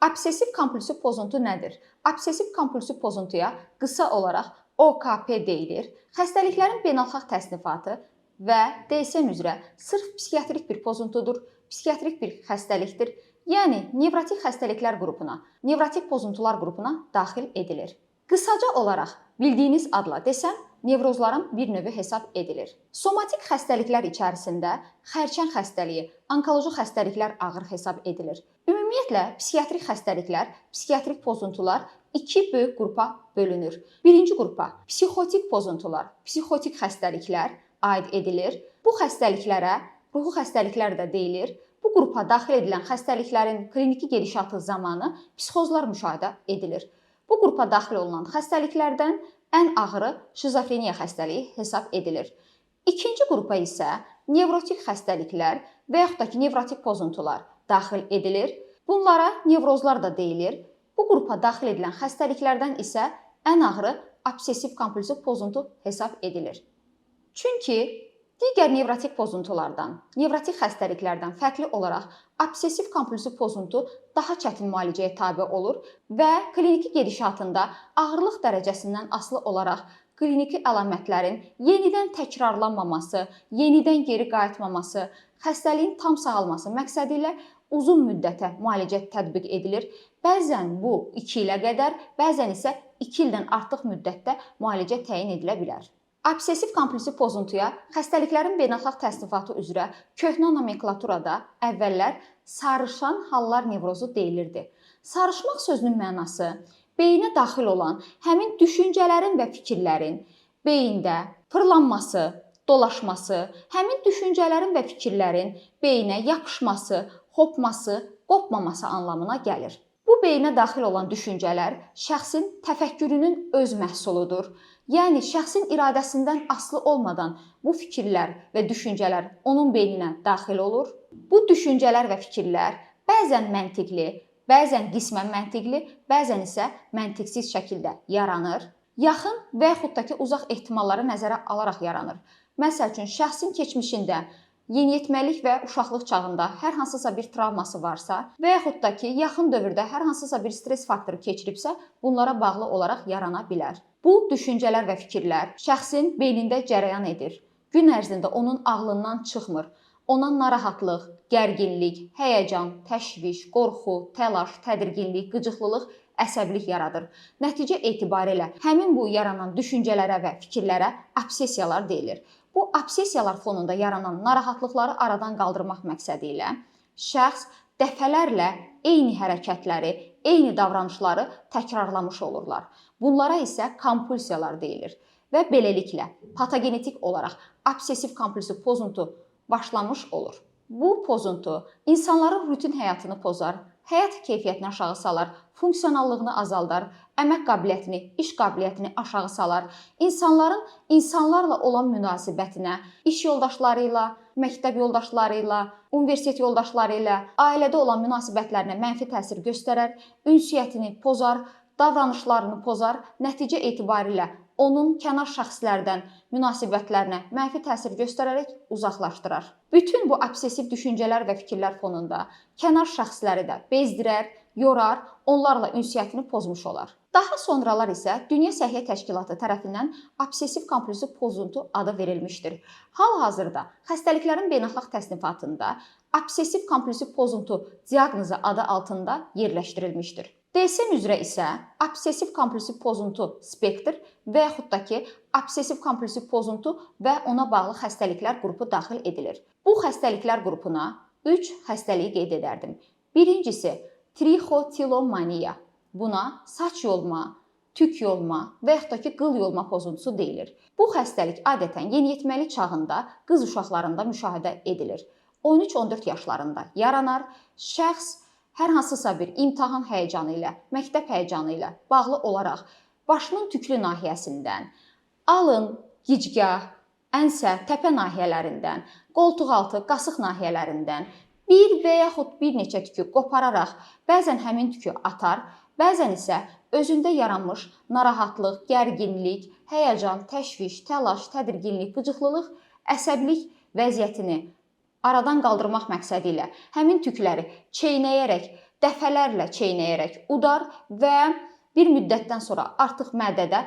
Obsessiv kompulsiv pozuntu nədir? Obsessiv kompulsiv pozuntuya qısa olaraq OKP deyilir. Xəstəliklərin beynəlxalq təsnifatı və DSM üzrə sırf psixiatrik bir pozuntudur, psixiatrik bir xəstəlikdir. Yəni nevrotik xəstəliklər qrupuna, nevrotik pozuntular qrupuna daxil edilir. Qısaca olaraq bildiyiniz adla desəm, nevrozların bir növü hesab edilir. Somatik xəstəliklər içərisində xərçəng xəstəliyi, onkoloji xəstəliklər ağır hesab edilir. Ümumiyyətlə, psixiatrik xəstəliklər, psixiatrik pozuntular iki böyük qrupa bölünür. Birinci qrupa psixotik pozuntular, psixotik xəstəliklər aid edilir. Bu xəstəliklərə ruhi xəstəliklər də deyilir. Bu qrupa daxil edilən xəstəliklərin kliniki gedişatı zamanı psixozlar müşahidə edilir. Bu qrupa daxil olunan xəstəliklərdən ən ağırı şizofreniya xəstəliyi hesab edilir. İkinci qrupa isə nevrotik xəstəliklər və yaxud da ki, nevrotik pozuntular daxil edilir. Bunlara nevrozlar da deyilir. Bu qrupa daxil edilən xəstəliklərdən isə ən ağırı obsessiv kompulsiv pozuntu hesab edilir. Çünki digər nevrotik pozuntulardan, nevrotik xəstəliklərdən fərqli olaraq obsessiv kompulsiv pozuntu daha çətin müalicəyə tabe olur və kliniki gedişatında ağırlıq dərəcəsindən asılı olaraq kliniki əlamətlərin yenidən təkrarlanmaması, yenidən geri qayıtmaması, xəstəliyin tam sağalması məqsədi ilə uzun müddətə müalicə tətbiq edilir. Bəzən bu 2 ilə qədər, bəzən isə 2 ildən artıq müddətdə müalicə təyin edilə bilər. Obsessiv kompulsiv pozuntuya xəstəliklərin beynəlxalq təsnifatı üzrə köhnə nomenklaturada əvvəllər sarışan hallar nevrozu deyilirdi. Sarışmaq sözünün mənası beyinə daxil olan həmin düşüncələrin və fikirlərin beyində fırlanması, dolaşması, həmin düşüncələrin və fikirlərin beyinə yapışması, hopması, qopmaması anlamına gəlir. Bu beyinə daxil olan düşüncələr şəxsin təfəkkürünün öz məhsuludur. Yəni şəxsin iradəsindən asılı olmadan bu fikirlər və düşüncələr onun beyninə daxil olur. Bu düşüncələr və fikirlər bəzən məntiqli, bəzən qismən məntiqli, bəzən isə məntiqsiz şəkildə yaranır. Yaxın və yaxud da ki, uzaq ehtimalları nəzərə alaraq yaranır. Məsəl üçün, şəxsin keçmişində yeniyetməlik və uşaqlıq çağında hər hansısa bir travması varsa və yaxud da ki, yaxın dövrdə hər hansısa bir stres faktoru keçiribsə, bunlara bağlı olaraq yarana bilər. Bu düşüncələr və fikirlər şəxsin beynində cərəyan edir. Gün ərzində onun ağlından çıxmır. Ona narahatlıq, gərginlik, həyəcan, təşviş, qorxu, təlaş, tədirginlik, qıcıqlılıq, əsəbilik yaradır. Nəticə etibarilə həmin bu yaranan düşüncələrə və fikirlərə obsessiyalar deyilir. Bu obsessiyalar fonunda yaranan narahatlıqları aradan qaldırmaq məqsədi ilə şəxs dəfələrlə eyni hərəkətləri, eyni davranışları təkrarlamış olurlar. Bunlara isə kompulsiyalar deyilir və beləliklə patogenetik olaraq obsessiv kompulsiv pozuntu başlamış olur. Bu pozuntu insanların rutin həyatını pozar, həyat keyfiyyətini aşağı salar, funksionallığını azaldar, əmək qabiliyyətini, iş qabiliyyətini aşağı salar, insanlarla olan münasibətinə, iş yoldaşları ilə, məktəb yoldaşları ilə, universitet yoldaşları ilə, ailədə olan münasibətlərinə mənfi təsir göstərər, ünsiyyətini pozar, davranışlarını pozar, nəticə etibarilə onun kənar şəxslərdən münasibətlərinə mənfi təsir göstərərək uzaqlaşdırar. Bütün bu obsessiv düşüncələr və fikirlər fonunda kənar şəxsləri də bezdirər, yorar, onlarla ünsiyyətini pozmuş olar. Daha sonralar isə Dünya Səhiyyə Təşkilatı tərəfindən obsessiv kompulsiv pozuntu adı verilmişdir. Hal-hazırda xəstəliklərin beynəlxalq təsnifatında obsessiv kompulsiv pozuntu diaqnozu adı altında yerləşdirilmişdir. DSM üzrə isə obsessiv kompulsiv pozuntu spektr və yaxud da ki, obsessiv kompulsiv pozuntu və ona bağlı xəstəliklər qrupu daxil edilir. Bu xəstəliklər qrupuna 3 xəstəliyi qeyd edərdim. Birincisi trichotilomaniya. Buna saç yolma, tük yolma və yaxud da ki, qıl yolma pozuntusu deyilir. Bu xəstəlik adətən yeniyetməlik çağında qız uşaqlarında müşahidə edilir. 13-14 yaşlarında yaranar. Şəxs hər hansısa bir imtahan həyəcanı ilə, məktəb həyəcanı ilə bağlı olaraq başının tüklü nahiyəsindən, alın, gicgah, ənsə, təpə nahiyələrindən, qoltuqaltı, qasıq nahiyələrindən bir və yaxud bir neçə tükü qopararaq bəzən həmin tükü atar, bəzən isə özündə yaranmış narahatlıq, gərginlik, həyəcan, təşviş, təlaş, tədirginlik, qıcıqlılıq, əsəbilik vəziyyətini aradan qaldırmaq məqsədi ilə həmin tükləri çeynəyərək dəfələrlə çeynəyərək udar və bir müddətdən sonra artıq mədədə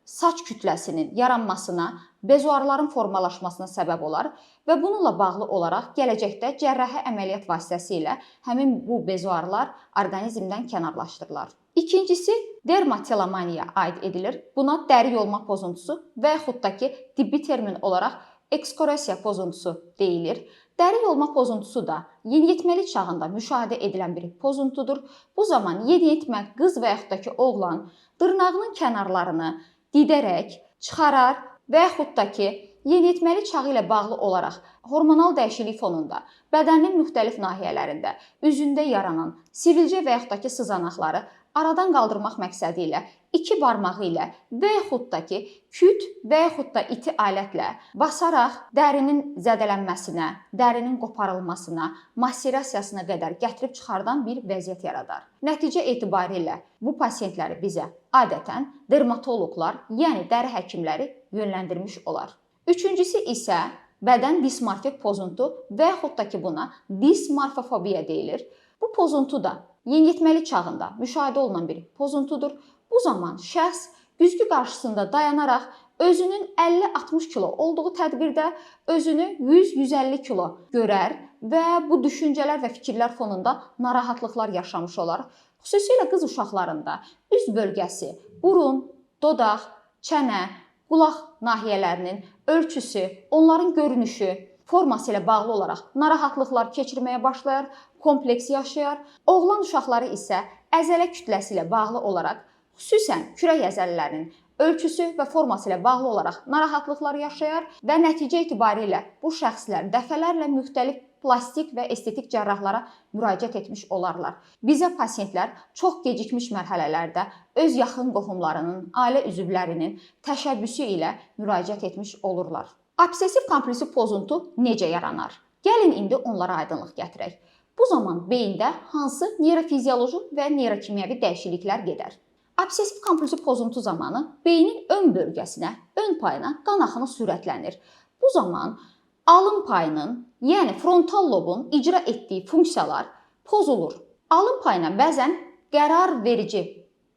saç kütləsinin yaranmasına, bezuarların formalaşmasına səbəb olar və bununla bağlı olaraq gələcəkdə cərrahi əməliyyat vasitəsilə həmin bu bezuarlar orqanizmdən kənarlaşdırılar. İkincisi, dermatelomaniya aid edilir. Buna dəri yolma pozuntusu və yaxud da ki, tibbi termin olaraq ekskorasiya pozuntusu deyilir. Dəri yolma pozuntusu da yeniyetməlik çağında müşahidə edilən bir pozuntudur. Bu zaman yeniyetmə qız və yaxud da ki, oğlan dırnağının kənarlarını didərək çıxarar və yaxud da ki, yeniyetməlik çağı ilə bağlı olaraq hormonal dəyişiklik fonunda bədənin müxtəlif nahiyələrində üzündə yaranan sivilcə və yaxud da ki, sızanaqları aradan qaldırmaq məqsədi ilə iki barmağı ilə və yaxud da ki, küt və yaxud da iti alətlə basaraq dərinin zədələnməsinə, dərinin qoparılmasına, maserasiyasına qədər gətirib çıxardan bir vəziyyət yaradar. Nəticə etibarilə bu pasientləri bizə adətən dermatoloqlar, yəni dəri həkimləri yönləndirmiş olar. Üçüncüsü isə bədən dismorfik pozuntu və yaxud da ki, buna dismorfofobiya deyilir. Bu pozuntu da yeniyetməlik çağında müşahidə olunan bir pozuntudur. Bu zaman şəxs güzgü qarşısında dayanaraq özünün 50-60 kilo olduğu tədbirdə özünü 100-150 kilo görər və bu düşüncələr və fikirlər fonunda narahatlıqlar yaşamış olar. Xüsusilə qız uşaqlarında üz bölgəsi, burun, dodaq, çənə, qulaq nahiyələrinin ölçüsü, onların görünüşü, forması ilə bağlı olaraq narahatlıqlar keçirməyə başlayar, kompleks yaşayar. Oğlan uşaqları isə əzələ kütləsi ilə bağlı olaraq, xüsusən kürək əzələlərinin ölçüsü və forması ilə bağlı olaraq narahatlıqlar yaşayar və nəticə etibarilə bu şəxslər dəfələrlə müxtəlif plastik və estetik cərrahlara müraciət etmiş olarlar. Bizə pasientlər çox gecikmiş mərhələlərdə öz yaxın qohumlarının, ailə üzvlərinin təşəbbüsü ilə müraciət etmiş olurlar. Obsessiv kompulsiv pozuntu necə yaranar? Gəlin indi onlara aydınlıq gətirək. Bu zaman beyində hansı neyrofizioloji və neyrokimyəvi dəyişikliklər gedər? Obsessiv kompulsiv pozuntu zamanı beynin ön bölgəsinə, ön payına qan axını sürətlənir. Bu zaman alın payının, yəni frontal lobun icra etdiyi funksiyalar pozulur. Alın payına bəzən qərar verici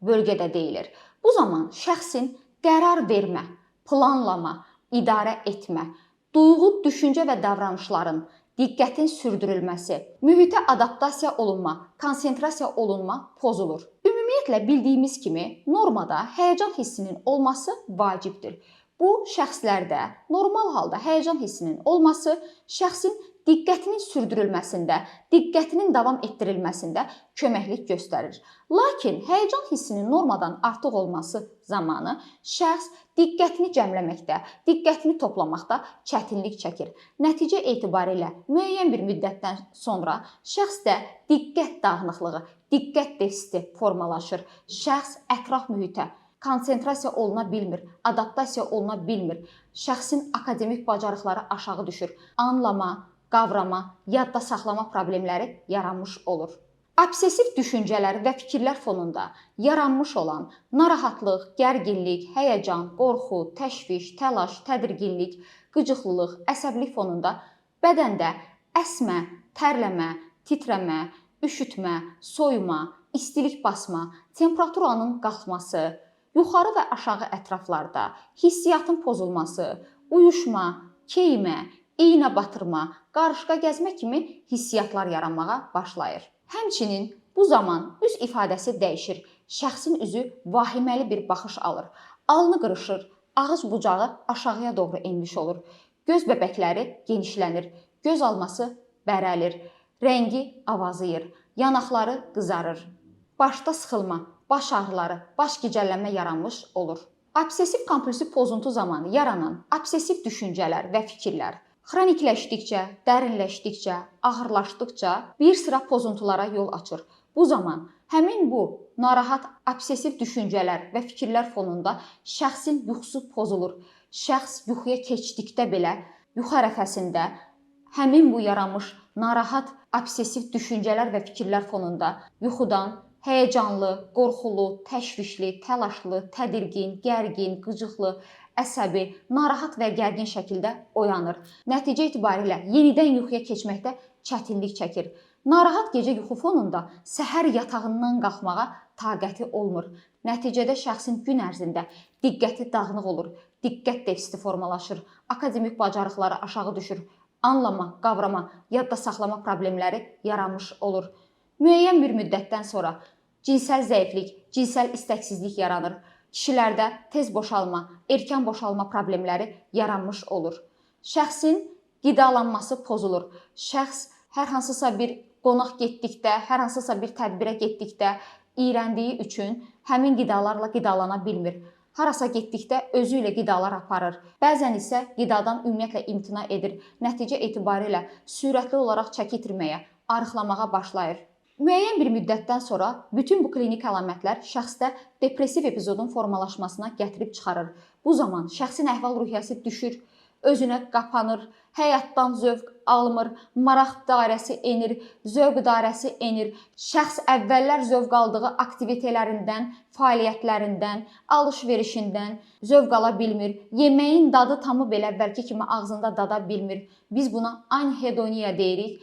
bölgədə deyilir. Bu zaman şəxsin qərar vermə, planlama, idarə etmə, duyğu, düşüncə və davranışların diqqətin sürdürülməsi, mühitə adaptasiya olunma, konsentrasiya olunma pozulur. Ümumiyyətlə bildiyimiz kimi normada həyəcan hissinin olması vacibdir. Bu şəxslərdə normal halda həyəcan hissinin olması şəxsin diqqətinin sürdürülməsində, diqqətinin davam etdirilməsində köməklik göstərir. Lakin həyəcan hissinin normadan artıq olması zamanı şəxs diqqətini cəmləməkdə, diqqətini toplamaqda çətinlik çəkir. Nəticə etibarilə müəyyən bir müddətdən sonra şəxsdə diqqət dağınıqlığı, diqqət defisiti formalaşır. Şəxs ətraf mühitə konsentrasiya oluna bilmir, adaptasiya oluna bilmir. Şəxsin akademik bacarıqları aşağı düşür. Anlama, qavrama, yadda saxlama problemləri yaranmış olur. Obsessiv düşüncələr və fikirlər fonunda yaranmış olan narahatlıq, gərginlik, həyəcan, qorxu, təşviş, təlaş, tədirginlik, qıcıqlılıq, əsəbilik fonunda bədəndə əsmə, tərləmə, titrəmə, üşütmə, soyuma, istilik basma, temperaturanın qalxması, yuxarı və aşağı ətraflarda hissiyatın pozulması, uyuşma, keymə, iynə batırma, qarışqa gəzmə kimi hissiyatlar yaranmağa başlayır. Həmçinin bu zaman üz ifadəsi dəyişir. Şəxsin üzü vahiməli bir baxış alır. Alnı qırışır, ağız bucağı aşağıya doğru enmiş olur. Göz bəbəkləri genişlənir, göz alması bərəlir, rəngi avazıyır, yanaqları qızarır. Başda sıxılma, baş ağrıları, baş gicəllənmə yaranmış olur. Obsessiv kompulsiv pozuntu zamanı yaranan obsessiv düşüncələr və fikirlər xronikləşdikcə, dərinləşdikcə, ağırlaşdıqca bir sıra pozuntulara yol açır. Bu zaman həmin bu narahat obsessiv düşüncələr və fikirlər fonunda şəxsin yuxusu pozulur. Şəxs yuxuya keçdikdə belə yuxu ərəfəsində həmin bu yaranmış narahat obsessiv düşüncələr və fikirlər fonunda yuxudan həyəcanlı, qorxulu, təşvişli, təlaşlı, tədirgin, gərgin, qıcıqlı, əsəbi, narahat və gərgin şəkildə oyanır. Nəticə etibarilə yenidən yuxuya keçməkdə çətinlik çəkir. Narahat gecə yuxu fonunda səhər yatağından qalxmağa taqəti olmur. Nəticədə şəxsin gün ərzində diqqəti dağınıq olur, diqqət defisiti formalaşır, akademik bacarıqları aşağı düşür, anlama, qavrama, yadda saxlama problemləri yaranmış olur. Müəyyən bir müddətdən sonra cinsəl zəiflik, cinsəl istəksizlik yaranır. Kişilərdə tez boşalma, erkən boşalma problemləri yaranmış olur. Şəxsin qidalanması pozulur. Şəxs hər hansısa bir qonaq getdikdə, hər hansısa bir tədbirə getdikdə iyrəndiyi üçün həmin qidalarla qidalana bilmir. Harasa getdikdə özü ilə qidalar aparır. Bəzən isə qidadan ümumiyyətlə imtina edir. Nəticə etibarilə sürətli olaraq çəki itirməyə, arıqlamağa başlayır. Müəyyən bir müddətdən sonra bütün bu klinik əlamətlər şəxsdə depressiv epizodun formalaşmasına gətirib çıxarır. Bu zaman şəxsin əhval-ruhiyyəsi düşür, özünə qapanır, həyatdan zövq almır, maraq dairəsi enir, zövq dairəsi enir. Şəxs əvvəllər zövq aldığı aktivitetlərindən, fəaliyyətlərindən, alış-verişindən zövq ala bilmir. Yeməyin dadı tamı belə əvvəlki kimi ağzında dada bilmir. Biz buna anhedoniya deyirik.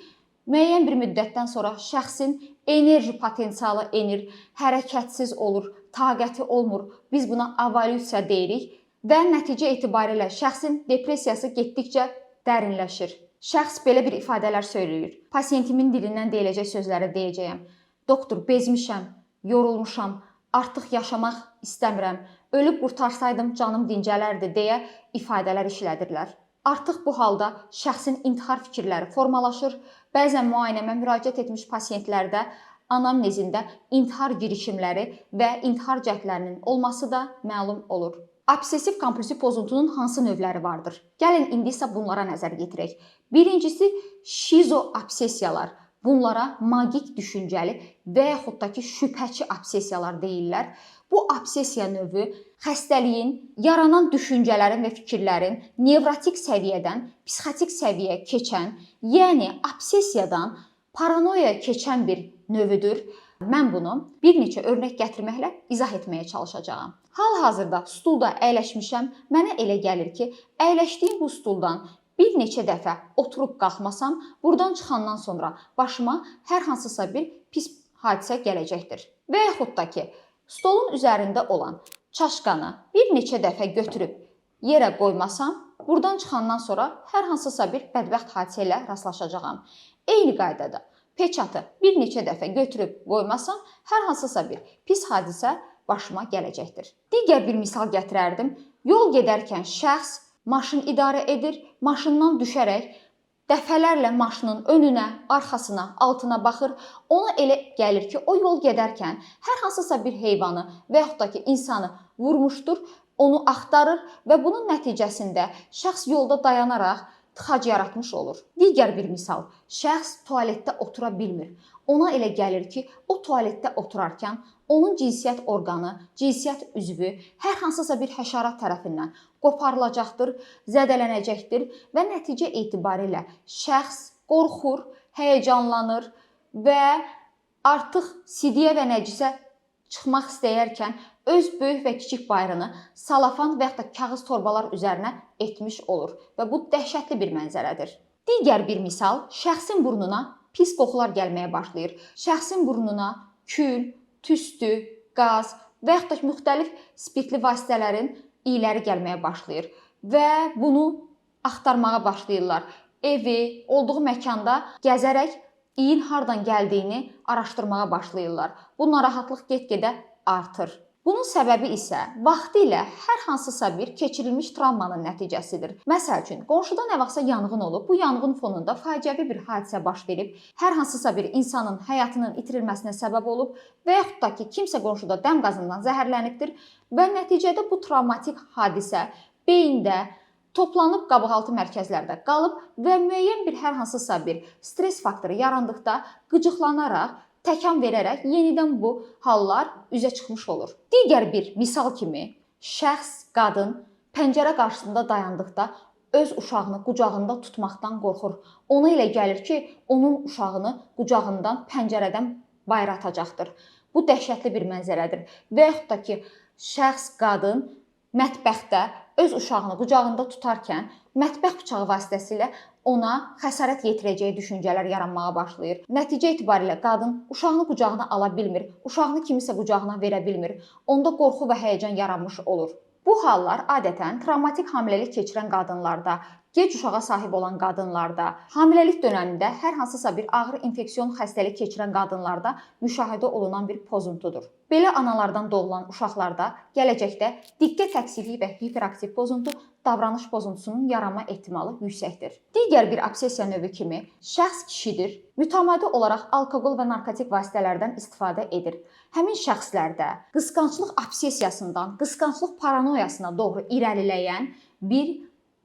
Müəyyən bir müddətdən sonra şəxsin enerji potensialı enir, hərəkətsiz olur, taqəti olmur. Biz buna evolyusiya deyirik və nəticə etibarilə şəxsin depressiyası getdikcə dərinləşir. Şəxs belə bir ifadələr söyləyir. Pasiyentimin dilindən deyiləcək sözləri deyəcəyəm. Doktor, bezmişəm, yorulmuşam, artıq yaşamaq istəmirəm, ölüb qurtarsaydım canım dincələrdi deyə ifadələr işlədirlər. Artıq bu halda şəxsin intihar fikirləri formalaşır. Bəzən müayinəmə müraciət etmiş pasiyentlərdə anamnezində intihar girişimləri və intihar cəhdlərinin olması da məlum olur. Obsessiv kompulsiv pozuntunun hansı növləri vardır? Gəlin indi isə bunlara nəzər yetirək. Birincisi şizoobsessiyalar. Bunlara magik düşüncəli və yaxud da ki şübhəçi obsessiyalar deyirlər. Bu obsessiya növü xəstəliyin, yaranan düşüncələrin və fikirlərin nevrotik səviyyədən psixotik səviyyəyə keçən, yəni obsessiyadan paranoyaya keçən bir növüdür. Mən bunu bir neçə örnək gətirməklə izah etməyə çalışacağam. Hal-hazırda stulda əyləşmişəm. Mənə elə gəlir ki, əyləşdiyim bu stuldan bir neçə dəfə oturub qalxmasam, buradan çıxandan sonra başıma hər hansısa bir pis hadisə gələcəkdir. Və yaxud da ki, stolun üzərində olan çaşqanı bir neçə dəfə götürüb yerə qoymasam, buradan çıxandan sonra hər hansısa bir bədbəxt hadisə ilə rastlaşacağam. Eyni qaydada peçatı bir neçə dəfə götürüb qoymasam, hər hansısa bir pis hadisə başıma gələcəkdir. Digər bir misal gətirərdim. Yol gedərkən şəxs maşın idarə edir, maşından düşərək dəfələrlə maşının önünə, arxasına, altına baxır. Ona elə gəlir ki, o yol gedərkən hər hansısa bir heyvanı və yaxud da ki, insanı vurmuşdur, onu axtarır və bunun nəticəsində şəxs yolda dayanaraq tıxac yaratmış olur. Digər bir misal, şəxs tualetdə otura bilmir. Ona elə gəlir ki, o tualetdə oturarkən onun cinsiyyət orqanı, cinsiyyət üzvü hər hansısa bir həşərat tərəfindən qoparılacaqdır, zədələnəcəkdir və nəticə etibarilə şəxs qorxur, həyəcanlanır və artıq sidyə və nəcisə çıxmaq istəyərkən öz böyük və kiçik bayrağını salafan və ya da kağız torbalar üzərinə etmiş olur və bu dəhşətli bir mənzərədir. Digər bir misal, şəxsin burnuna pis qoxular gəlməyə başlayır. Şəxsin burnuna kül, tüstü, qaz və ya da müxtəlif spirtli vasitələrin iyləri gəlməyə başlayır və bunu axtarmağa başlayırlar. Evi, olduğu məkanda gəzərək iyin hardan gəldiyini araşdırmağa başlayırlar. Bu narahatlıq get-gedə artır. Bunun səbəbi isə vaxtilə hər hansısa bir keçirilmiş travmanın nəticəsidir. Məsəl üçün, qonşuda nə vaxtsa yanğın olub, bu yanğın fonunda faciəvi bir hadisə baş verib, hər hansısa bir insanın həyatının itirilməsinə səbəb olub və yaxud da ki, kimsə qonşuda dəm qazından zəhərlənibdir və nəticədə bu travmatik hadisə beyində toplanıb qabıqaltı mərkəzlərdə qalıb və müəyyən bir hər hansısa bir stres faktoru yarandıqda qıcıqlanaraq, təkan verərək yenidən bu hallar üzə çıxmış olur. Digər bir misal kimi şəxs, qadın pəncərə qarşısında dayandıqda öz uşağını qucağında tutmaqdan qorxur. Ona elə gəlir ki, onun uşağını qucağından pəncərədən bayıra atacaqdır. Bu dəhşətli bir mənzərədir. Və yaxud da ki, şəxs, qadın mətbəxdə öz uşağını qucağında tutarkən mətbəx bıçağı vasitəsilə ona xəsarət yetirəcəyi düşüncələr yaranmağa başlayır. Nəticə etibarilə qadın uşağını qucağına ala bilmir, uşağını kimisə qucağına verə bilmir. Onda qorxu və həyəcan yaranmış olur. Bu hallar adətən travmatik hamiləlik keçirən qadınlarda, gec uşağa sahib olan qadınlarda, hamiləlik dövründə hər hansısa bir ağır infeksion xəstəlik keçirən qadınlarda müşahidə olunan bir pozuntudur. Belə analardan doğulan uşaqlarda gələcəkdə diqqət əksikliyi və hiperaktiv pozuntu, davranış pozuntusunun yaranma ehtimalı yüksəkdir. Digər bir obsessiya növü kimi şəxs kişidir, mütəmadi olaraq alkoqol və narkotik vasitələrdən istifadə edir. Həmin şəxslərdə qısqanclıq obsessiyasından qısqanclıq paranoyasına doğru irəliləyən bir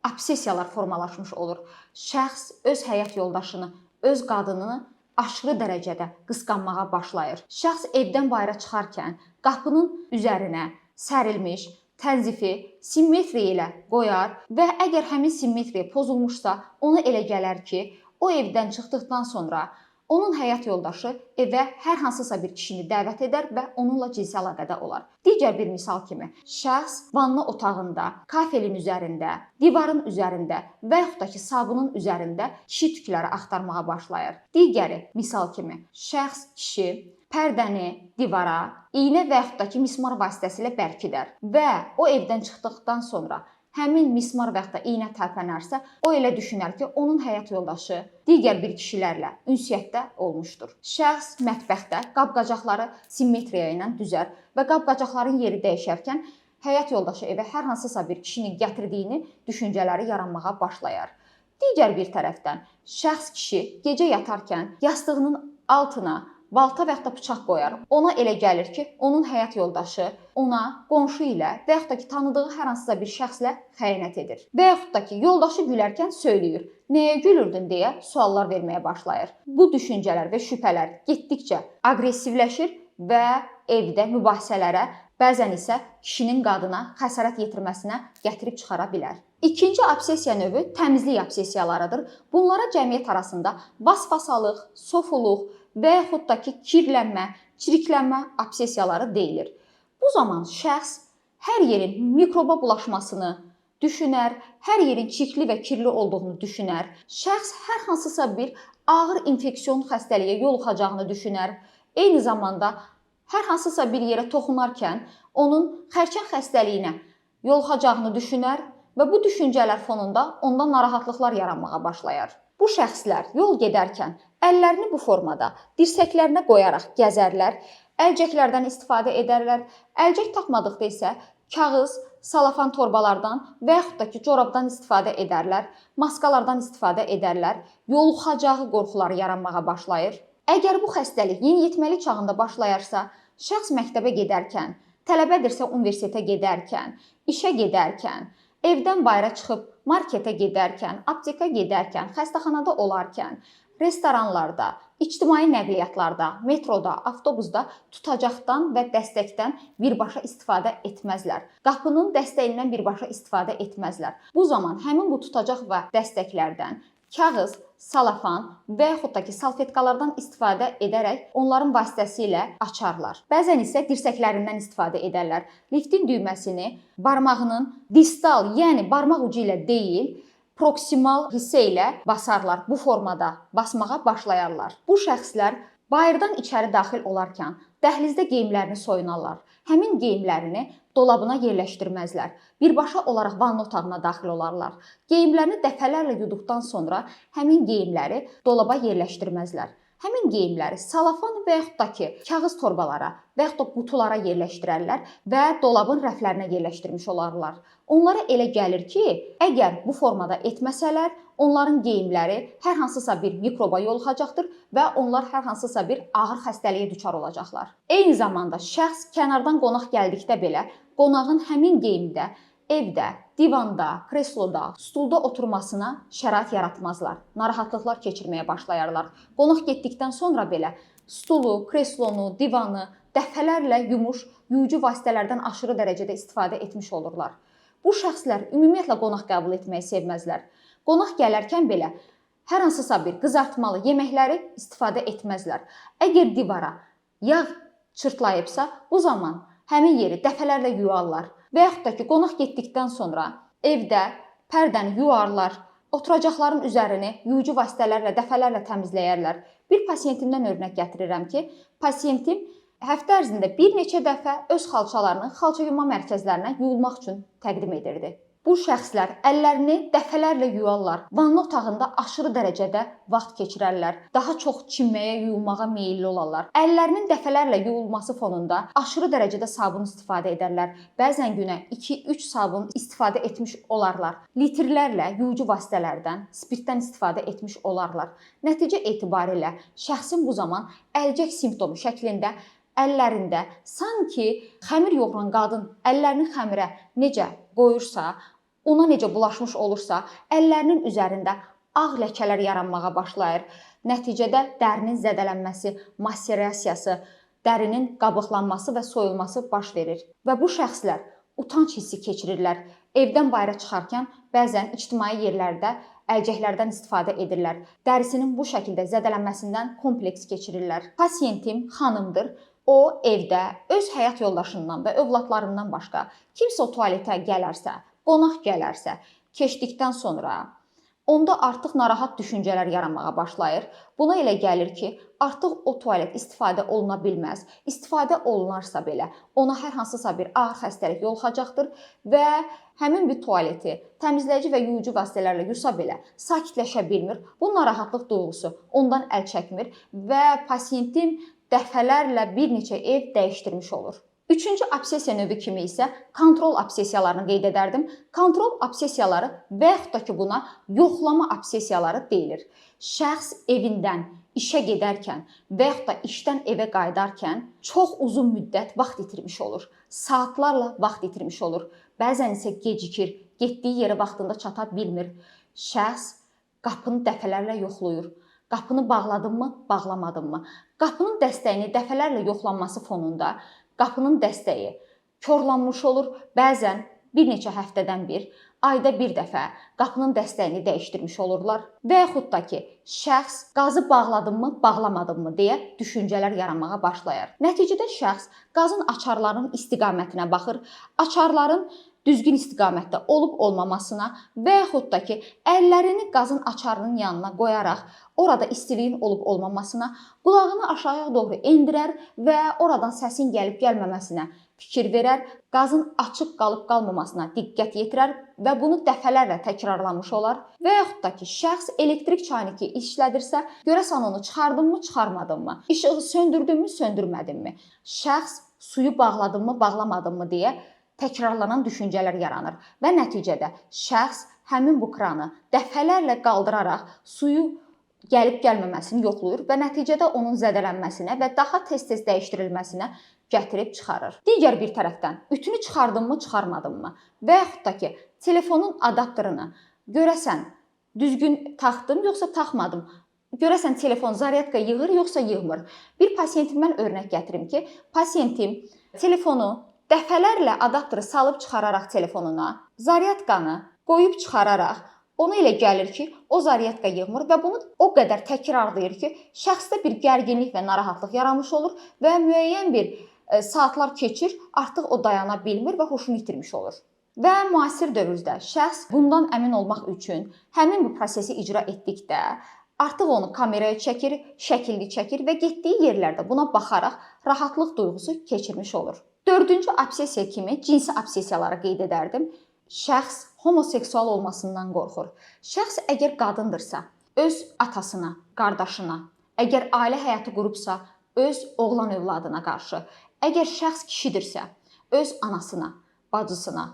obsessiyalar formalaşmış olur. Şəxs öz həyat yoldaşını, öz qadınını aşırı dərəcədə qısqanmağa başlayır. Şəxs evdən bayıra çıxarkən qapının üzərinə sərilmiş tənzifi simmetriya ilə qoyar və əgər həmin simmetriya pozulmuşsa, ona elə gələr ki, o evdən çıxdıqdan sonra onun həyat yoldaşı evə hər hansısa bir kişini dəvət edər və onunla cinsi əlaqədə olar. Digər bir misal kimi, şəxs vanna otağında, kafelin üzərində, divarın üzərində və yaxud da ki, sabunun üzərində kişi tükləri axtarmağa başlayır. Digəri misal kimi, şəxs kişi pərdəni divara iynə və yaxud da ki, mismar vasitəsilə bərkidər və o evdən çıxdıqdan sonra həmin mismar və yaxud da iynə tərpənərsə, o elə düşünər ki, onun həyat yoldaşı digər bir kişilərlə ünsiyyətdə olmuşdur. Şəxs mətbəxdə qab-qacaqları simmetriya ilə düzər və qab-qacaqların yeri dəyişərkən həyat yoldaşı evə hər hansısa bir kişinin gətirdiyini düşüncələri yaranmağa başlayar. Digər bir tərəfdən, şəxs kişi gecə yatarkən yastığının altına balta və yaxud da bıçaq qoyar. Ona elə gəlir ki, onun həyat yoldaşı ona qonşu ilə və yaxud da ki, tanıdığı hər hansısa bir şəxslə xəyanət edir. Və yaxud da ki, yoldaşı gülərkən söyləyir. Nəyə gülürdün deyə suallar verməyə başlayır. Bu düşüncələr və şübhələr getdikcə aqressivləşir və evdə mübahisələrə, bəzən isə kişinin qadına xəsarət yetirməsinə gətirib çıxara bilər. İkinci obsessiya növü təmizlik obsessiyalarıdır. Bunlara cəmiyyət arasında vasvasalıq, sofuluq və yaxud da ki, kirlənmə, çirklənmə obsessiyaları deyilir. Bu zaman şəxs hər yerin mikroba bulaşmasını düşünər, hər yerin çirkli və kirli olduğunu düşünər. Şəxs hər hansısa bir ağır infeksion xəstəliyə yoluxacağını düşünər. Eyni zamanda hər hansısa bir yerə toxunarkən onun xərçəng xəstəliyinə yoluxacağını düşünər və bu düşüncələr fonunda onda narahatlıqlar yaranmağa başlayar. Bu şəxslər yol gedərkən əllərini bu formada dirsəklərinə qoyaraq gəzərlər, əlcəklərdən istifadə edərlər. Əlcək tapmadıqda isə kağız, salafan torbalardan və yaxud da ki, corabdan istifadə edərlər, maskalardan istifadə edərlər. Yoluxacağı qorxuları yaranmağa başlayır. Əgər bu xəstəlik yeniyetməlik çağında başlayarsa, şəxs məktəbə gedərkən, tələbədirsə universitetə gedərkən, işə gedərkən, evdən bayıra çıxıb marketə gedərkən, apteka gedərkən, xəstəxanada olarkən, restoranlarda, ictimai nəqliyyatlarda, metroda, avtobusda tutacaqdan və dəstəkdən birbaşa istifadə etməzlər. Qapının dəstəyindən birbaşa istifadə etməzlər. Bu zaman həmin bu tutacaq və dəstəklərdən kağız, salafan və yaxud da ki, salfetkalardan istifadə edərək onların vasitəsilə açarlar. Bəzən isə dirsəklərindən istifadə edərlər. Liftin düyməsini barmağının distal, yəni barmaq ucu ilə deyil, proksimal hissə ilə basarlar. Bu formada basmağa başlayarlar. Bu şəxslər bayırdan içəri daxil olarkən dəhlizdə geyimlərini soyunarlar. Həmin geyimlərini dolabına yerləşdirməzlər. Birbaşa olaraq vanna otağına daxil olarlar. Geyimlərini dəfələrlə yuduqdan sonra həmin geyimləri dolaba yerləşdirməzlər. Həmin geyimləri salafan və yaxud da ki, kağız torbalara və yaxud da qutulara yerləşdirərlər və dolabın rəflərinə yerləşdirmiş olarlar. Onlara elə gəlir ki, əgər bu formada etməsələr, onların geyimləri hər hansısa bir mikroba yoluxacaqdır və onlar hər hansısa bir ağır xəstəliyə düçar olacaqlar. Eyni zamanda şəxs kənardan qonaq gəldikdə belə qonağın həmin geyimdə, evdə, divanda, kresloda, stulda oturmasına şərait yaratmazlar. Narahatlıqlar keçirməyə başlayarlar. Qonaq getdikdən sonra belə stulu, kreslonu, divanı dəfələrlə yumuş, yuyucu vasitələrdən aşırı dərəcədə istifadə etmiş olurlar. Bu şəxslər ümumiyyətlə qonaq qəbul etməyi sevməzlər. Qonaq gələrkən belə hər hansısa bir qızartmalı yeməkləri istifadə etməzlər. Əgər divara yağ çırtlayıbsa, bu zaman həmin yeri dəfələrlə yuyarlar və yaxud da ki, qonaq getdikdən sonra evdə pərdəni yuarlar, oturacaqların üzərini yuyucu vasitələrlə dəfələrlə təmizləyərlər. Bir pasiyentimdən növünə gətirirəm ki, pasiyentim həftə ərzində bir neçə dəfə öz xalçalarını xalça yuyma mərkəzlərinə yuyulmaq üçün təqdim edirdi. Bu şəxslər əllərini dəfələrlə yuyarlar, vanna otağında aşırı dərəcədə vaxt keçirərlər, daha çox çimməyə, yuyulmağa meylli olarlar. Əllərinin dəfələrlə yuyulması fonunda aşırı dərəcədə sabun istifadə edərlər. Bəzən günə 2-3 sabun istifadə etmiş olarlar. Litrlərlə yuyucu vasitələrdən, spirtdən istifadə etmiş olarlar. Nəticə etibarilə şəxsin bu zaman əlcək simptomu şəklində əllərində sanki xəmir yoğuran qadın əllərini xəmirə necə qoyursa, ona necə bulaşmış olursa, əllərinin üzərində ağ ləkələr yaranmağa başlayır. Nəticədə dərinin zədələnməsi, maserasiyası, dərinin qabıqlanması və soyulması baş verir. Və bu şəxslər utanc hissi keçirirlər. Evdən bayıra çıxarkən bəzən ictimai yerlərdə əlcəklərdən istifadə edirlər. Dərisinin bu şəkildə zədələnməsindən kompleks keçirirlər. Pasiyentim xanımdır. O evdə öz həyat yoldaşından və övladlarından başqa kimsə o tualetə gələrsə, qonaq gələrsə, keçdikdən sonra onda artıq narahat düşüncələr yaranmağa başlayır. Buna elə gəlir ki, artıq o tualet istifadə oluna bilməz. İstifadə olunarsa belə ona hər hansısa bir ağır xəstəlik yoluxacaqdır və həmin bir tualeti təmizləyici və yuyucu vasitələrlə yusa belə sakitləşə bilmir. Bu narahatlıq duyğusu ondan əl çəkmir və pasiyentim dəfələrlə bir neçə ev dəyişdirmiş olur. Üçüncü obsessiya növü kimi isə kontrol obsessiyalarını qeyd edərdim. Kontrol obsessiyaları və yaxud da ki, buna yoxlama obsessiyaları deyilir. Şəxs evindən işə gedərkən və yaxud da işdən evə qayıdarkən çox uzun müddət vaxt itirmiş olur. Saatlarla vaxt itirmiş olur. Bəzən isə gecikir, getdiyi yerə vaxtında çata bilmir. Şəxs qapını dəfələrlə yoxlayır. Qapını bağladımmı, bağlamadımmı? Qapının dəstəyini dəfələrlə yoxlanması fonunda qapının dəstəyi korlanmış olur. Bəzən bir neçə həftədən bir, ayda bir dəfə qapının dəstəyini dəyişdirmiş olurlar. Və yaxud da ki, şəxs qazı bağladımmı, bağlamadımmı deyə düşüncələr yaranmağa başlayır. Nəticədə şəxs qazın açarlarının istiqamətinə baxır, açarların düzgün istiqamətdə olub-olmamasına və yaxud da ki, əllərini qazın açarının yanına qoyaraq orada istiliyin olub-olmamasına, qulağını aşağıya doğru endirər və oradan səsin gəlib-gəlməməsinə fikir verər, qazın açıq qalıb-qalmamasına diqqət yetirər və bunu dəfələrlə təkrarlamış olar. Və yaxud da ki, şəxs elektrik çaynıqı işlədirsə, görəsən onu çıxardımmı, çıxarmadımmı, işığı söndürdümmü, söndürmədimmi, şəxs suyu bağladımmı, bağlamadımmı deyə təkrarlanan düşüncələr yaranır və nəticədə şəxs həmin bu kranı dəfələrlə qaldıraraq suyu gəlib-gəlməməsini yoxlayır və nəticədə onun zədələnməsinə və daha tez-tez dəyişdirilməsinə gətirib çıxarır. Digər bir tərəfdən ütünü çıxardımmı, çıxarmadımmı və yaxud da ki, telefonun adapterını görəsən düzgün taxdım yoxsa taxmadım, görəsən telefon zaryadka yığır yoxsa yığmır. Bir pasiyentimdən örnək gətirim ki, pasiyentim telefonu dəfələrlə adapteri salıb çıxararaq telefonuna, zaryadkanı qoyub çıxararaq, ona elə gəlir ki, o zaryadka yığmır və bunu o qədər təkrarlayır ki, şəxsdə bir gərginlik və narahatlıq yaranmış olur və müəyyən bir saatlar keçir, artıq o dayana bilmir və huşunu itirmiş olur. Və müasir dövrdə şəxs bundan əmin olmaq üçün həmin bu prosesi icra etdikdə artıq onu kameraya çəkir, şəkilli çəkir və getdiyi yerlərdə buna baxaraq rahatlıq duyğusu keçirmiş olur. Dördüncü obsessiya kimi cinsi obsessiyaları qeyd edərdim. Şəxs homoseksual olmasından qorxur. Şəxs əgər qadındırsa, öz atasına, qardaşına, əgər ailə həyatı qurubsa, öz oğlan övladına qarşı, əgər şəxs kişidirsə, öz anasına, bacısına,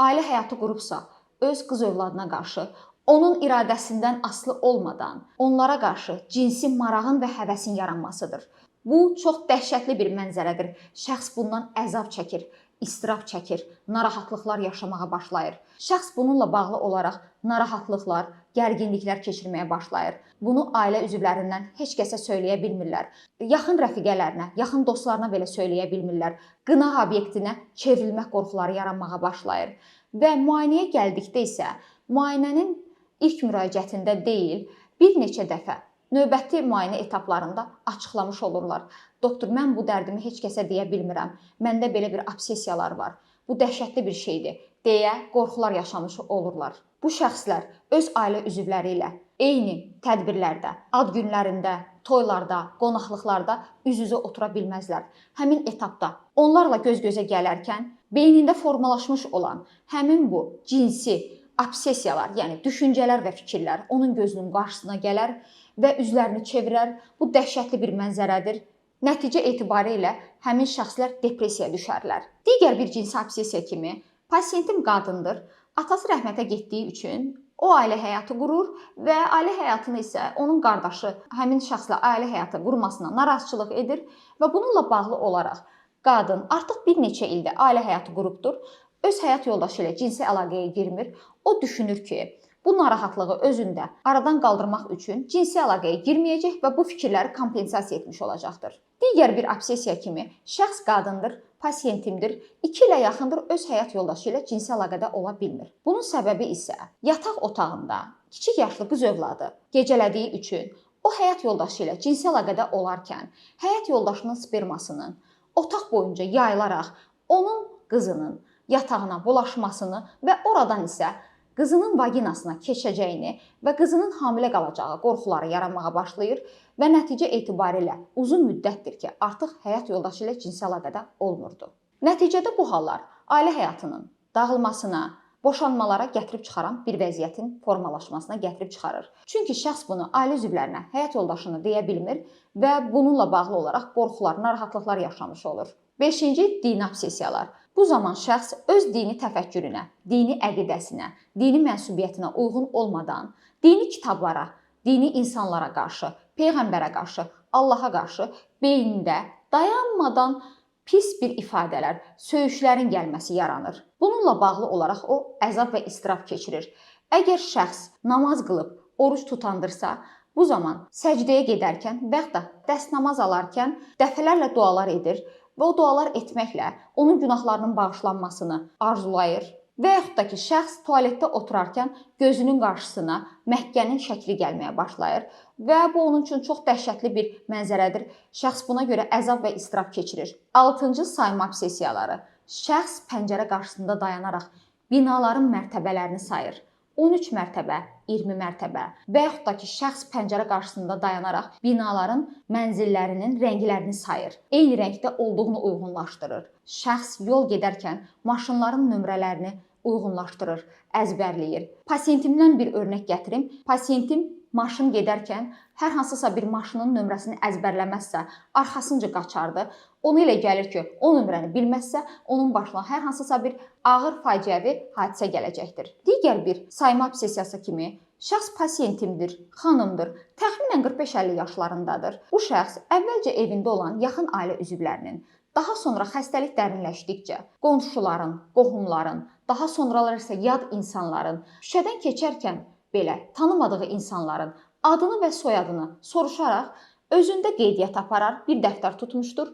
ailə həyatı qurubsa, öz qız övladına qarşı, onun iradəsindən asılı olmadan onlara qarşı cinsi marağın və həvəsin yaranmasıdır. Bu çox dəhşətli bir mənzərədir. Şəxs bundan əzab çəkir, istirab çəkir, narahatlıqlar yaşamağa başlayır. Şəxs bununla bağlı olaraq narahatlıqlar, gərginliklər keçirməyə başlayır. Bunu ailə üzvlərindən heç kəsə söyləyə bilmirlər. Yaxın rəfiqələrinə, yaxın dostlarına belə söyləyə bilmirlər. Qınaq obyektinə çevrilmək qorxuları yaranmağa başlayır. Və müayinəyə gəldikdə isə müayinənin ilk müraciətində deyil, bir neçə dəfə növbəti müayinə etaplarında açıqlamış olurlar. Doktor, mən bu dərdimi heç kəsə deyə bilmirəm. Məndə belə bir obsessiyalar var. bu dəhşətli bir şeydir deyə qorxular yaşamış olurlar. Bu şəxslər öz ailə üzvləri ilə eyni tədbirlərdə, ad günlərində, toylarda, qonaqlıqlarda üz-üzə otura bilməzlər. Həmin etapda onlarla göz-gözə gələrkən beynində formalaşmış olan həmin bu cinsi obsessiyalar, yəni düşüncələr və fikirlər onun gözünün qarşısına gələr və üzlərini çevirər. Bu dəhşətli bir mənzərədir. Nəticə etibarilə həmin şəxslər depressiyaya düşərlər. Digər bir cinsi obsessiya kimi pasiyentim qadındır. Atası rəhmətə getdiyi üçün o ailə həyatı qurur və ailə həyatını isə onun qardaşı həmin şəxslə ailə həyatı qurmasına narazıçılıq edir və bununla bağlı olaraq qadın artıq bir neçə ildir ailə həyatı qurubdur. Öz həyat yoldaşı ilə cinsi əlaqəyə girmir. O düşünür ki, bu narahatlığı özündə aradan qaldırmaq üçün cinsi əlaqəyə girməyəcək və bu fikirləri kompensasiya etmiş olacaqdır. Digər bir obsessiya kimi şəxs qadındır, pasiyentimdir, 2 ilə yaxındır öz həyat yoldaşı ilə cinsi əlaqədə ola bilmir. Bunun səbəbi isə yataq otağında kiçik yaşlı qız övladı gecələdiyi üçün o həyat yoldaşı ilə cinsi əlaqədə olarkən həyat yoldaşının spermasının otaq boyunca yayılaraq onun qızının yatağına bulaşmasını və oradan isə qızının vaginasına keçəcəyini və qızının hamilə qalacağı qorxuları yaranmağa başlayır və nəticə etibarilə uzun müddətdir ki, artıq həyat yoldaşı ilə cinsi əlaqədə olmurdu. Nəticədə bu hallar ailə həyatının dağılmasına, boşanmalara gətirib çıxaran bir vəziyyətin formalaşmasına gətirib çıxarır. Çünki şəxs bunu ailə üzvlərinə, həyat yoldaşına deyə bilmir və bununla bağlı olaraq qorxular, narahatlıqlar yaşamış olur. 5-ci dini obsessiyalar. Bu zaman şəxs öz dini təfəkkürünə, dini əqidəsinə, dini mənsubiyyətinə uyğun olmadan dini kitablara, dini insanlara qarşı, peyğəmbərə qarşı, Allaha qarşı beynində dayanmadan pis bir ifadələr, söyüşlərin gəlməsi yaranır. Bununla bağlı olaraq o əzab və istirab keçirir. Əgər şəxs namaz qılıb, oruç tutandırsa, bu zaman səcdəyə gedərkən və ya da dəst namaz alarkən dəfələrlə dualar edir və o dualar etməklə onun günahlarının bağışlanmasını arzulayır. Və yaxud da ki, şəxs tualetdə oturarkən gözünün qarşısına Məkkənin şəkli gəlməyə başlayır və bu onun üçün çox dəhşətli bir mənzərədir. Şəxs buna görə əzab və istirab keçirir. 6-cı sayma obsessiyaları. Şəxs pəncərə qarşısında dayanaraq binaların mərtəbələrini sayır. 13 mərtəbə, 20 mərtəbə və yaxud da ki, şəxs pəncərə qarşısında dayanaraq binaların mənzillərinin rənglərini sayır. Eyni rəngdə olduğunu uyğunlaşdırır. Şəxs yol gedərkən maşınların nömrələrini uyğunlaşdırır, əzbərləyir. Pasiyentimdən bir örnək gətirim. Pasiyentim maşın gedərkən hər hansısa bir maşının nömrəsini əzbərləməzsə, arxasınca qaçardı. Ona elə gəlir ki, o nömrəni bilməzsə, onun başına hər hansısa bir ağır faciəvi hadisə gələcəkdir. Digər bir sayma obsessiyası kimi şəxs pasiyentimdir, xanımdır, təxminən 45-50 yaşlarındadır. Bu şəxs əvvəlcə evində olan yaxın ailə üzvlərinin, daha sonra xəstəlik dərinləşdikcə qonşuların, qohumların, daha sonralar isə yad insanların, küçədən keçərkən belə tanımadığı insanların adını və soyadını soruşaraq özündə qeydiyyat aparar, bir dəftər tutmuşdur.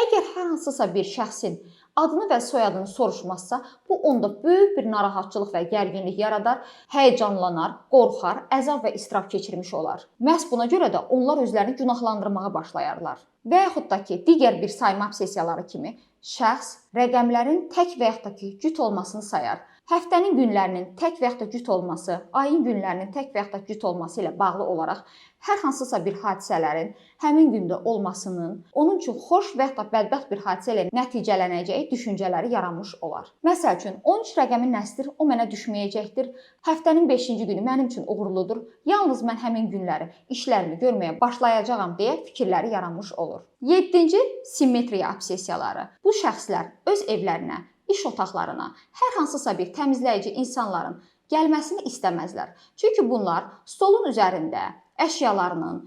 Əgər hər hansısa bir şəxsin adını və soyadını soruşmazsa, bu onda böyük bir narahatçılıq və gərginlik yaradar, həyəcanlanar, qorxar, əzab və istirab keçirmiş olar. Məhz buna görə də onlar özlərini günahlandırmağa başlayarlar. Və yaxud da ki, digər bir sayma obsessiyaları kimi şəxs rəqəmlərin tək və yaxud da ki, cüt olmasını sayar. Həftənin günlərinin tək və yaxud da cüt olması, ayın günlərinin tək və yaxud da cüt olması ilə bağlı olaraq hər hansısa bir hadisələrin həmin gündə olmasının onun üçün xoş və yaxud da bədbəxt bir hadisə ilə nəticələnəcəyi düşüncələri yaranmış olar. Məsəl üçün, 13 rəqəmi nəsdir, o mənə düşməyəcəkdir. Həftənin 5-ci günü mənim üçün uğurludur. Yalnız mən həmin günləri, işlərimi görməyə başlayacağam deyə fikirləri yaranmış olur. 7-ci simmetriya obsessiyaları. Bu şəxslər öz evlərinə, iş otaqlarına hər hansısa bir təmizləyici insanların gəlməsini istəməzlər. Çünki bunlar stolun üzərində əşyalarının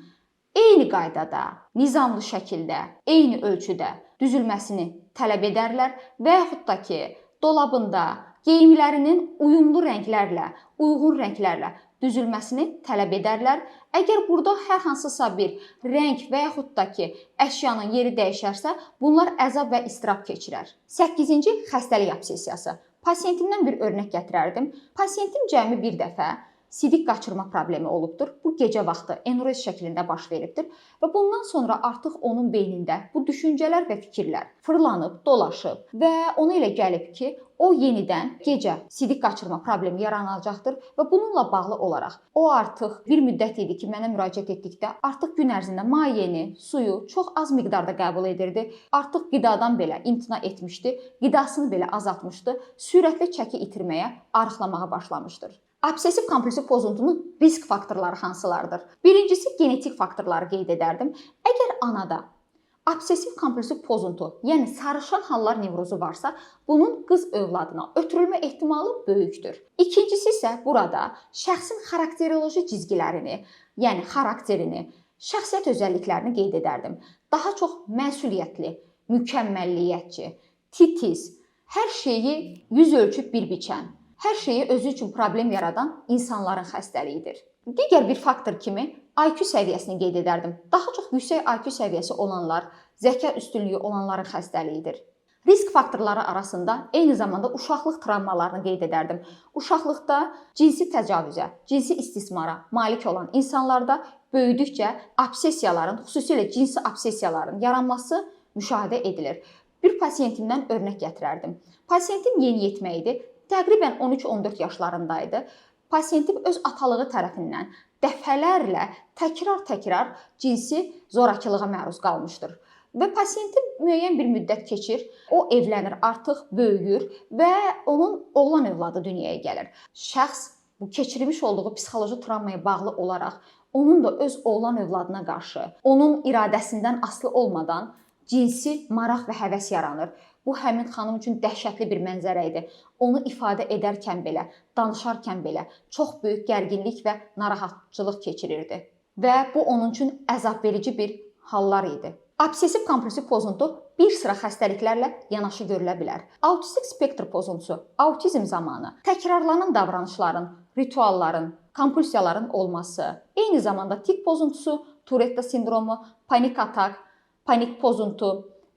eyni qaydada, nizamlı şəkildə, eyni ölçüdə düzülməsini tələb edərlər və yaxud da ki, dolabında geyimlərinin uyumlu rənglərlə, uyğun rənglərlə düzülməsini tələb edərlər. Əgər burada hər hansısa bir rəng və yaxud da ki, əşyanın yeri dəyişərsə, bunlar əzab və istirab keçirər. 8-ci xəstəlik obsessiyası. Pasiyentimdən bir örnək gətirərdim. Pasiyentim cəmi bir dəfə sidik qaçırma problemi olubdur. Bu gecə vaxtı enurez şəklində baş veribdir və bundan sonra artıq onun beynində bu düşüncələr və fikirlər fırlanıb, dolaşıb və ona elə gəlib ki, o yenidən gecə sidik qaçırma problemi yaranacaqdır və bununla bağlı olaraq o artıq bir müddət idi ki, mənə müraciət etdikdə artıq gün ərzində mayyəni, suyu çox az miqdarda qəbul edirdi. Artıq qidadan belə imtina etmişdi, qidasını belə azaltmışdı, sürətli çəki itirməyə, arıqlamağa başlamışdır. Obsessiv kompulsiv pozuntunun risk faktorları hansılardır? Birincisi genetik faktorları qeyd edərdim. Əgər anada obsessiv kompulsiv pozuntu, yəni sarışan hallar nevrozu varsa, bunun qız övladına ötürülmə ehtimalı böyükdür. İkincisi isə burada şəxsin xarakteroloji cizgilərini, yəni xarakterini, şəxsiyyət özəlliklərini qeyd edərdim. Daha çox məsuliyyətli, mükəmməlliyətçi, titiz, hər şeyi yüz ölçüb bir biçən, hər şeyi özü üçün problem yaradan insanların xəstəliyidir. Digər bir faktor kimi IQ səviyyəsini qeyd edərdim. Daha çox yüksək IQ səviyyəsi olanlar, zəka üstünlüyü olanların xəstəliyidir. Risk faktorları arasında eyni zamanda uşaqlıq travmalarını qeyd edərdim. Uşaqlıqda cinsi təcavüzə, cinsi istismara malik olan insanlarda böyüdükcə obsessiyaların, xüsusilə cinsi obsessiyaların yaranması müşahidə edilir. Bir pasiyentimdən örnək gətirərdim. Pasiyentim yeniyetmə idi. Təqribən 13-14 yaşlarındaydı. Pasiyentim öz atalığı tərəfindən dəfələrlə təkrar cinsi zorakılığa məruz qalmışdır. Və pasiyentim müəyyən bir müddət keçir, o evlənir, artıq böyüyür və onun oğlan övladı dünyaya gəlir. Şəxs bu keçirmiş olduğu psixoloji travmaya bağlı olaraq onun da öz oğlan övladına qarşı, onun iradəsindən asılı olmadan cinsi maraq və həvəs yaranır. Bu həmin xanım üçün dəhşətli bir mənzərə idi. Onu ifadə edərkən belə, danışarkən belə çox böyük gərginlik və narahatçılıq keçirirdi. Və bu onun üçün əzabverici bir hallar idi. Obsessiv kompulsiv pozuntu bir sıra xəstəliklərlə yanaşı görülə bilər. Autistik spektr pozuntusu autizm zamanı təkrarlanan davranışların, ritualların, kompulsiyaların olması, eyni zamanda tik pozuntusu, Tourette sindromu, panik atak, panik pozuntu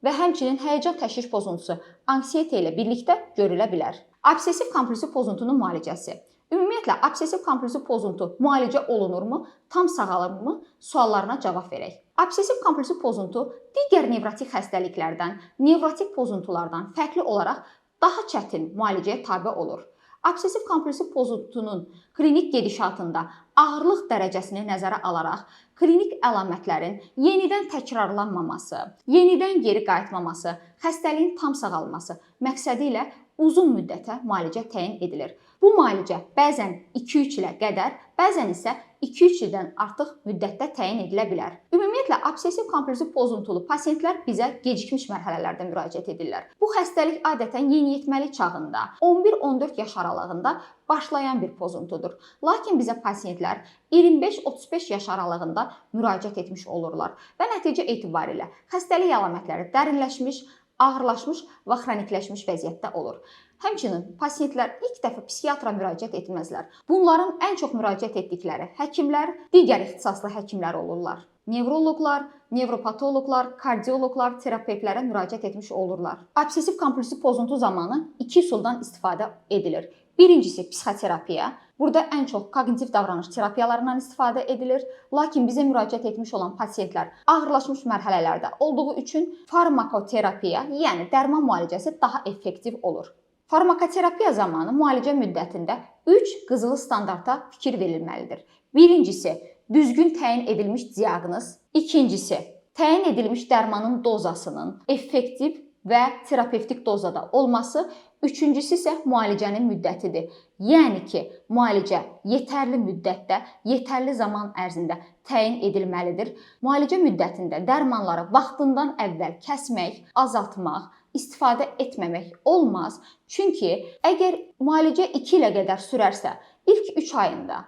və həmçinin həyəcan təşviş pozuntusu, anksiyete ilə birlikdə görülə bilər. Obsessiv kompulsiv pozuntunun müalicəsi. Ümumiyyətlə, obsessiv kompulsiv pozuntu müalicə olunurmu, tam sağalırmı suallarına cavab verək. Obsessiv kompulsiv pozuntu digər nevrotik xəstəliklərdən, nevrotik pozuntulardan fərqli olaraq daha çətin müalicəyə tabe olur. Obsessiv kompulsiv pozuntunun klinik gedişatında ağırlıq dərəcəsini nəzərə alaraq klinik əlamətlərin yenidən təkrarlanmaması, yenidən geri qayıtmaması, xəstəliyin tam sağalması məqsədi ilə uzun müddətə müalicə təyin edilir. Bu müalicə bəzən 2-3 ilə qədər, bəzən isə 2-3 ildən artıq müddətdə təyin edilə bilər. Ümumiyyətlə, obsessiv kompulsiv pozuntulu pasiyentlər bizə gecikmiş mərhələlərdə müraciət edirlər. Bu xəstəlik adətən yeniyetməlik çağında, 11-14 yaş aralığında başlayan bir pozuntudur. Lakin bizə pasiyentlər 25-35 yaş aralığında müraciət etmiş olurlar və nəticə etibarilə xəstəlik əlamətləri dərinləşmiş, ağırlaşmış və xronikləşmiş vəziyyətdə olur. Həmçinin pasiyentlər ilk dəfə psixiatra müraciət etməzlər. Bunların ən çox müraciət etdikləri həkimlər digər ixtisaslı həkimlər olurlar. Nevroloqlar, nevropatoloqlar, kardioloqlar, terapevtlərə müraciət etmiş olurlar. Obsessiv kompulsiv pozuntu zamanı iki üsuldan istifadə edilir. Birincisi psixoterapiya. Burada ən çox koqnitiv davranış terapiyalarından istifadə edilir. Lakin bizə müraciət etmiş olan pasiyentlər ağırlaşmış mərhələlərdə olduğu üçün farmakoterapiya, yəni dərman müalicəsi daha effektiv olur. Farmakoterapiya zamanı müalicə müddətində 3 qızılı standarta fikir verilməlidir. Birincisi, düzgün təyin edilmiş diaqnoz. İkincisi, təyin edilmiş dərmanın dozasının effektiv və terapevtik dozada olması. Üçüncüsü isə müalicənin müddətidir. Yəni ki, müalicə yetərli müddətdə, yetərli zaman ərzində təyin edilməlidir. Müalicə müddətində dərmanları vaxtından əvvəl kəsmək, azaltmaq, istifadə etməmək olmaz. Çünki əgər müalicə 2 ilə qədər sürərsə, ilk 3 ayında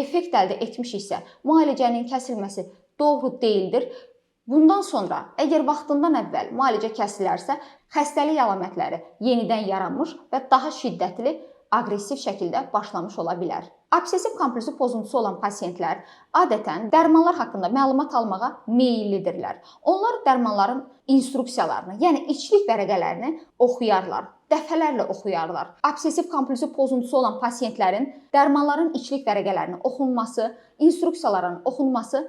effekt əldə etmişiksə, müalicənin kəsilməsi doğru deyildir. Bundan sonra, əgər vaxtından əvvəl müalicə kəsilərsə, xəstəlik əlamətləri yenidən yaranmış və daha şiddətli aqressiv şəkildə başlamış ola bilər. Obsessiv kompulsiv pozuntusu olan pasientlər adətən dərmanlar haqqında məlumat almağa meyllidirlər. Onlar dərmanların instruksiyalarını, yəni içlik vərəqələrini oxuyarlar, dəfələrlə oxuyarlar. Obsessiv kompulsiv pozuntusu olan pasientlərin dərmanların içlik vərəqələrinin oxunması, instruksiyaların oxunması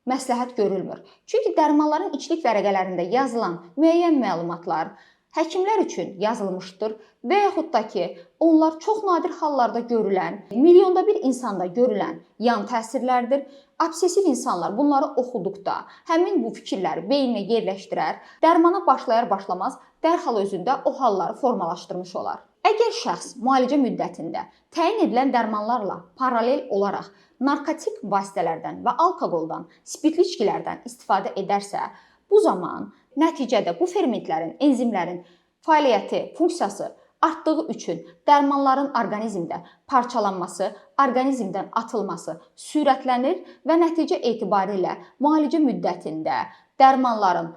məsləhət görülmür. Çünki dərmanların içlik vərəqələrində yazılan müəyyən məlumatlar həkimlər üçün yazılmışdır və yaxud da ki, onlar çox nadir hallarda görülən, milyonda bir insanda görülən yan təsirlərdir. Obsessiv insanlar bunları oxuduqda həmin bu fikirləri beyninə yerləşdirər, dərmana başlayar-başlamaz dərhal özündə o halları formalaşdırmış olar. Əgər şəxs müalicə müddətində təyin edilən dərmanlarla paralel olaraq narkotik vasitələrdən və alkoqoldan, spirtli içkilərdən istifadə edərsə, bu zaman nəticədə bu fermentlərin, enzimlərin fəaliyyəti, funksiyası artdığı üçün dərmanların orqanizmdə parçalanması, orqanizmdən atılması sürətlənir və nəticə etibarilə müalicə müddətində dərmanların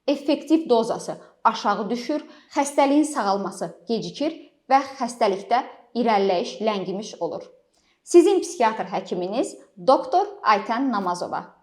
effektiv dozası aşağı düşür, xəstəliyin sağalması gecikir və xəstəlikdə irəliləyiş ləngimiş olur. Sizin psixiatr həkiminiz doktor Aytən Namazova.